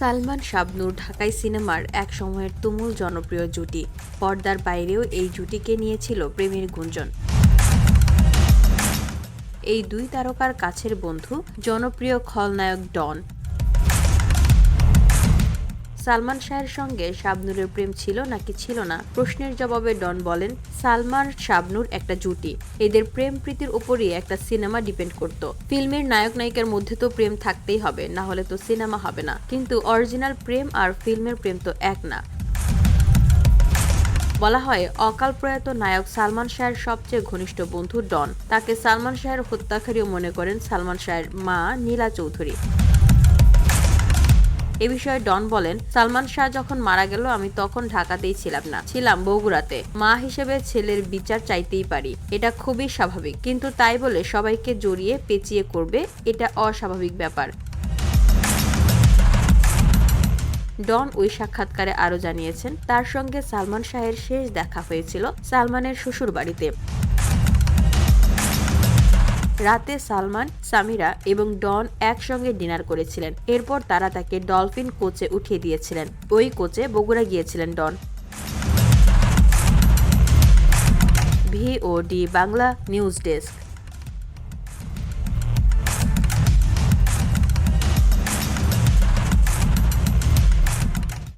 সালমান শাবনূর ঢাকাই সিনেমার এক সময়ের তুমুল জনপ্রিয় জুটি। পর্দার বাইরেও এই জুটিকে নিয়েছিল প্রেমের গুঞ্জন। এই দুই তারকার কাছের বন্ধু জনপ্রিয় খলনায়ক ডন। সালমান শাহের সঙ্গে শাবনূরের প্রেম ছিল নাকি ছিল না প্রশ্নের জবাবে ডন বলেন, সালমান শাবনূর একটা জুটি, এদের প্রেম প্রীতির উপরই একটা সিনেমা ডিপেন্ড করত। ফিল্মের নায়ক নায়িকার মধ্যে তো প্রেম থাকতেই হবে, না হলে তো সিনেমা হবে না, কিন্তু অরিজিনাল প্রেম আর ফিল্মের প্রেম তো এক না। বলা হয় অকাল প্রয়াত নায়ক সালমান শাহের সবচেয়ে ঘনিষ্ঠ বন্ধু ডন। তাকে সালমান শাহের হত্যাকারীও মনে করেন সালমান শাহের মা নীলা চৌধুরী। এ বিষয়ে ডন বলেন, সালমান শাহ যখন মারা গেল আমি তখন ঢাকাতেই ছিলাম না, ছিলাম বগুড়াতে। মা হিসেবে ছেলের বিচার চাইতেই পারি, এটা খুবই স্বাভাবিক, কিন্তু তাই বলে সবাইকে জড়িয়ে পেঁচিয়ে করবে, এটা অস্বাভাবিক ব্যাপার। ডন ওই সাক্ষাৎকারে আরও জানিয়েছেন, তার সঙ্গে সালমান শাহের শেষ দেখা হয়েছিল সালমানের শ্বশুর বাড়িতে। রাতে সালমান, সামিরা এবং ডন একসঙ্গে ডিনার করেছিলেন। এরপর তারা তাকে ডলফিন কোচে উঠিয়ে দিয়েছিলেন। ওই কোচে বগুড়া গিয়েছিলেন ডন। VOD Bangla news desk.